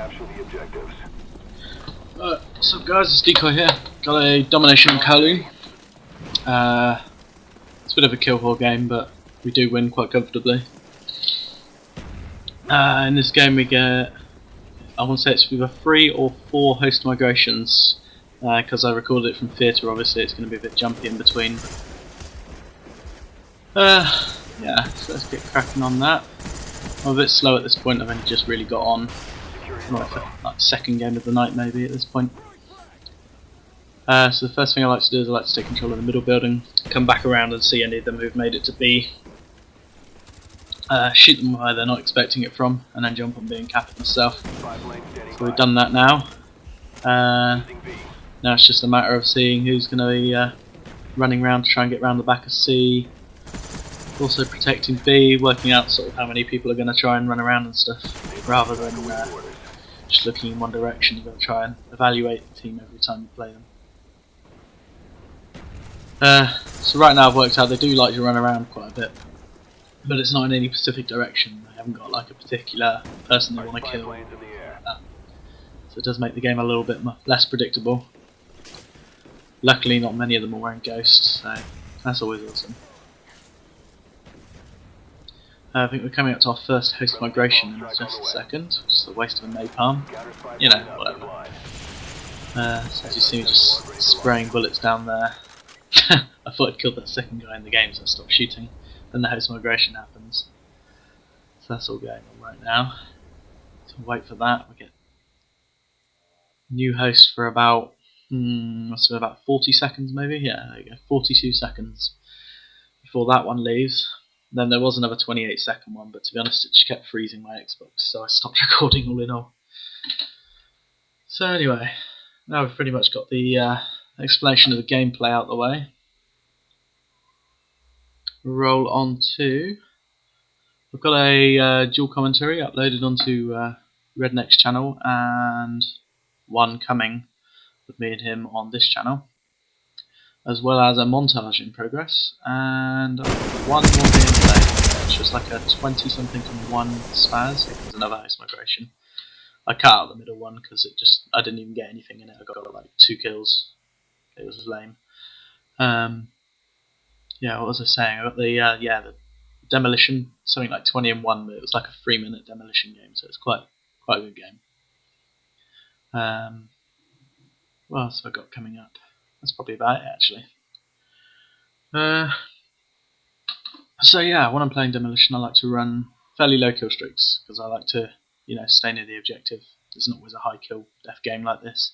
capture the objectives. What's up guys, it's Decoy here. Got a domination kowloon. It's a bit of a kill whore game, but we do win quite comfortably. In this game we get, I want to say it's either 3 or 4 host migrations. Because I recorded it from theatre, obviously it's going to be a bit jumpy in between. Yeah, so let's get cracking on that. I'm a bit slow at this point, I've only just really got on. Like second game of the night maybe at this point. So the first thing I like to do is I like to take control of the middle building, come back around and see any of them who've made it to B. Shoot them where they're not expecting it from, and then jump on B and cap it myself. So we've done that now. Now it's just a matter of seeing who's going to be running around to try and get around the back of C. Also protecting B, working out sort of how many people are going to try and run around and stuff, rather than just looking in one direction. You've got to try and evaluate the team every time you play them. So right now I've worked out they do like to run around quite a bit, but it's not in any specific direction. They haven't got like a particular person they want to kill. So it does make the game a little bit less predictable. Luckily not many of them are wearing ghosts, so that's always awesome. I think we're coming up to our first host migration in just a second, which is a waste of a napalm. You know, whatever. So as you see me just spraying bullets down there. I thought I'd killed that second guy in the game, so I stopped shooting. Then the host migration happens. So that's all going on right now. So we'll wait for that. We get new host for about must have been about 40 seconds maybe. Yeah, there you go, 42 seconds before that one leaves. Then there was another 28-second one, but to be honest, it just kept freezing my Xbox, so I stopped recording all in all. So anyway, now we've pretty much got the explanation of the gameplay out of the way. Roll on to. I've got a dual commentary uploaded onto Redneck's channel, and one coming with me and him on this channel, as well as a montage in progress, and one more gameplay, which was like a 20-something from one spaz. It was another host migration. I cut out the middle one because I didn't even get anything in it. I got like 2 kills. It was lame. Yeah, what was I saying? I got the demolition, something like 20 in 1, but it was like a 3-minute demolition game, so it's quite a good game. What else have I got coming up? That's probably about it actually. So yeah, when I'm playing demolition I like to run fairly low kill streaks, because I like to, stay near the objective. It's not always a high kill death game like this.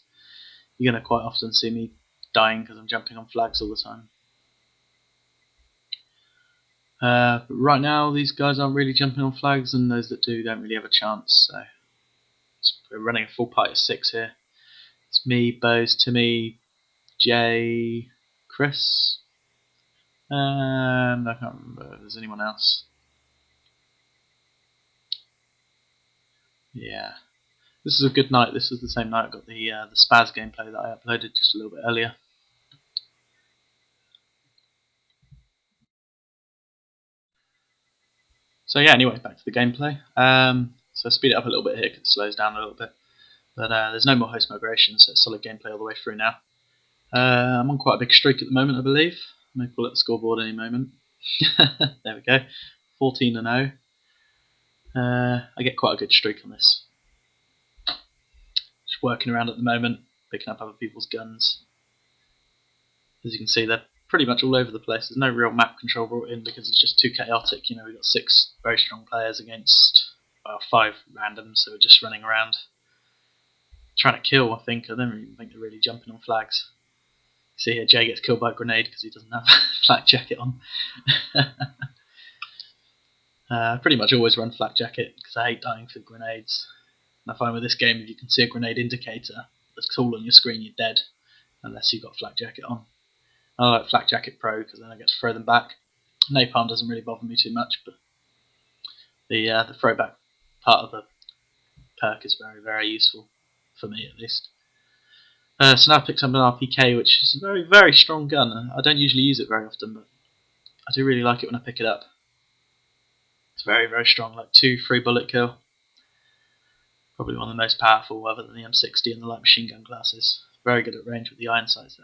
You're going to quite often see me dying because I'm jumping on flags all the time. But right now these guys aren't really jumping on flags, and those that do don't really have a chance, so we're running a full party of 6 here. It's me, Bose, Timmy, Jay, Chris, and I can't remember if there's anyone else. Yeah, this is a good night. This is the same night I got the spaz gameplay that I uploaded just a little bit earlier. So yeah, anyway, back to the gameplay. So I speed it up a little bit here because it slows down a little bit. But there's no more host migration, so it's solid gameplay all the way through now. I'm on quite a big streak at the moment, I believe. I may pull up the scoreboard any moment. There we go, 14-0. I get quite a good streak on this. Just working around at the moment, picking up other people's guns. As you can see, they're pretty much all over the place. There's no real map control brought in because it's just too chaotic. We've got 6 very strong players against 5 randoms, so we're just running around trying to kill. I don't even think they're really jumping on flags. See here, Jay gets killed by a grenade because he doesn't have a flak jacket on. I pretty much always run flak jacket because I hate dying for grenades. And I find with this game, if you can see a grenade indicator that's tall on your screen, you're dead unless you've got flak jacket on. I like flak jacket pro because then I get to throw them back. Napalm doesn't really bother me too much, but the throwback part of the perk is very, very useful for me at least. So now I picked up an RPK, which is a very, very strong gun. I don't usually use it very often, but I do really like it when I pick it up. It's very, very strong, like 2 free bullet kill. Probably one of the most powerful other than the M60 and the light machine gun classes. Very good at range with the iron sights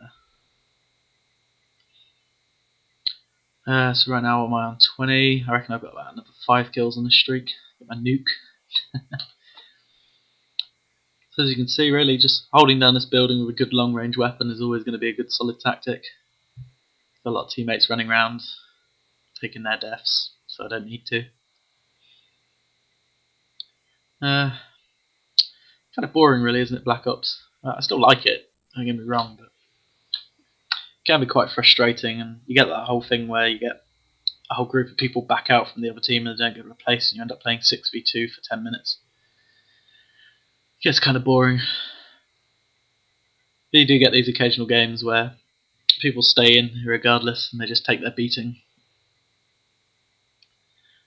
there. So right now, what am I on? 20. I reckon I've got about another 5 kills on this streak. Get my nuke. So as you can see, really, just holding down this building with a good long-range weapon is always going to be a good solid tactic. Got a lot of teammates running around, taking their deaths, so I don't need to. Kind of boring, really, isn't it, Black Ops? I still like it, don't get me wrong, but it can be quite frustrating, and you get that whole thing where you get a whole group of people back out from the other team and they don't get replaced, and you end up playing 6v2 for 10 minutes. It gets kind of boring. But you do get these occasional games where people stay in regardless and they just take their beating.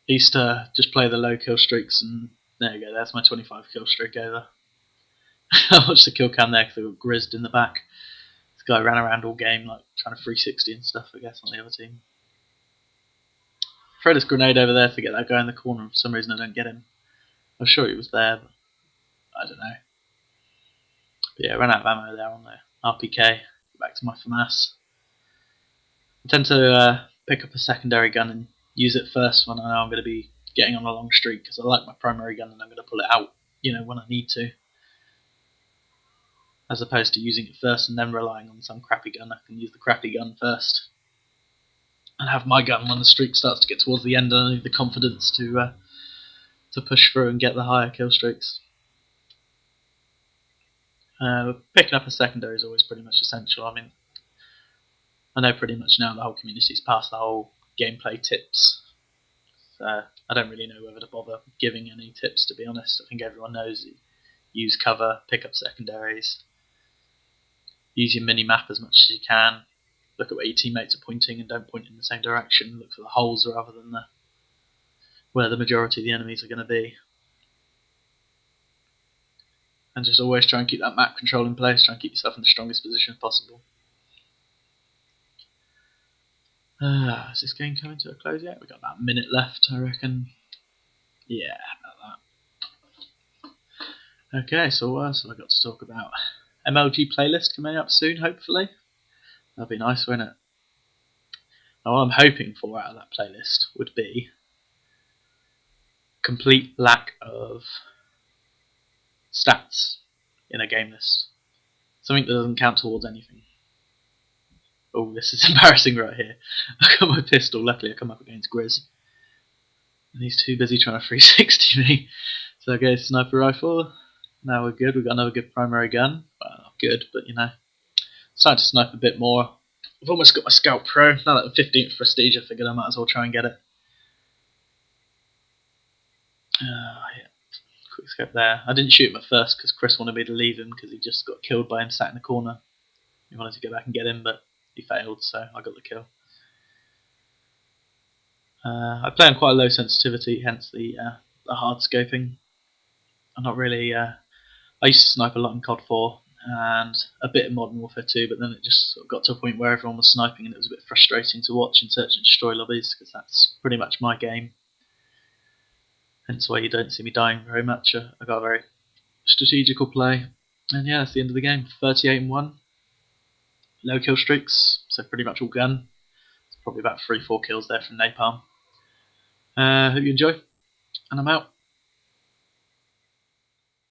I used to just play the low kill streaks, and there you go, there's my 25 kill streak over. I watched the kill cam there because they got grizzed in the back. This guy ran around all game like trying to 360 and stuff, I guess, on the other team. Throw this grenade over there to get that guy in the corner, for some reason I don't get him. I'm sure he was there, but I don't know. But yeah, ran out of ammo there on the RPK. Back to my FAMAS. I tend to pick up a secondary gun and use it first when I know I'm going to be getting on a long streak, because I like my primary gun and I'm going to pull it out, when I need to. As opposed to using it first and then relying on some crappy gun. I can use the crappy gun first and have my gun when the streak starts to get towards the end, and I need the confidence to push through and get the higher kill streaks. Picking up a secondary is always pretty much essential. I mean, I know pretty much now the whole community's past the whole gameplay tips. So I don't really know whether to bother giving any tips, to be honest. I think everyone knows use cover, pick up secondaries, use your mini-map as much as you can, look at where your teammates are pointing and don't point in the same direction, look for the holes rather than where the majority of the enemies are going to be. And just always try and keep that map control in place, try and keep yourself in the strongest position possible. Is this game coming to a close yet? We've got about a minute left, I reckon. Yeah, about that. Okay, so what else have I got to talk about? MLG playlist coming up soon, hopefully. That'd be nice, wouldn't it? Now, what I'm hoping for out of that playlist would be complete lack of stats in a game list. Something that doesn't count towards anything. Oh, this is embarrassing right here. I got my pistol, luckily I come up against Grizz. And he's too busy trying to 360 me. So I go sniper rifle. Now we're good, we've got another good primary gun. Well, not good, but starting to snipe a bit more. I've almost got my Scout Pro. Now that I'm 15th prestige, I figured I might as well try and get it. Yeah. Quick scope there. I didn't shoot him at first because Chris wanted me to leave him because he just got killed by him sat in the corner. He wanted to go back and get him, but he failed, so I got the kill. I play on quite a low sensitivity, hence the hard scoping. I'm not really. I used to snipe a lot in COD 4 and a bit in Modern Warfare 2, but then it just sort of got to a point where everyone was sniping and it was a bit frustrating to watch in search and destroy lobbies, because that's pretty much my game. Hence why you don't see me dying very much. I got a very strategical play, and yeah, that's the end of the game. 38-1, low kill streaks, so pretty much all gun. It's probably about 3-4 kills there from Napalm. Hope you enjoy, and I'm out.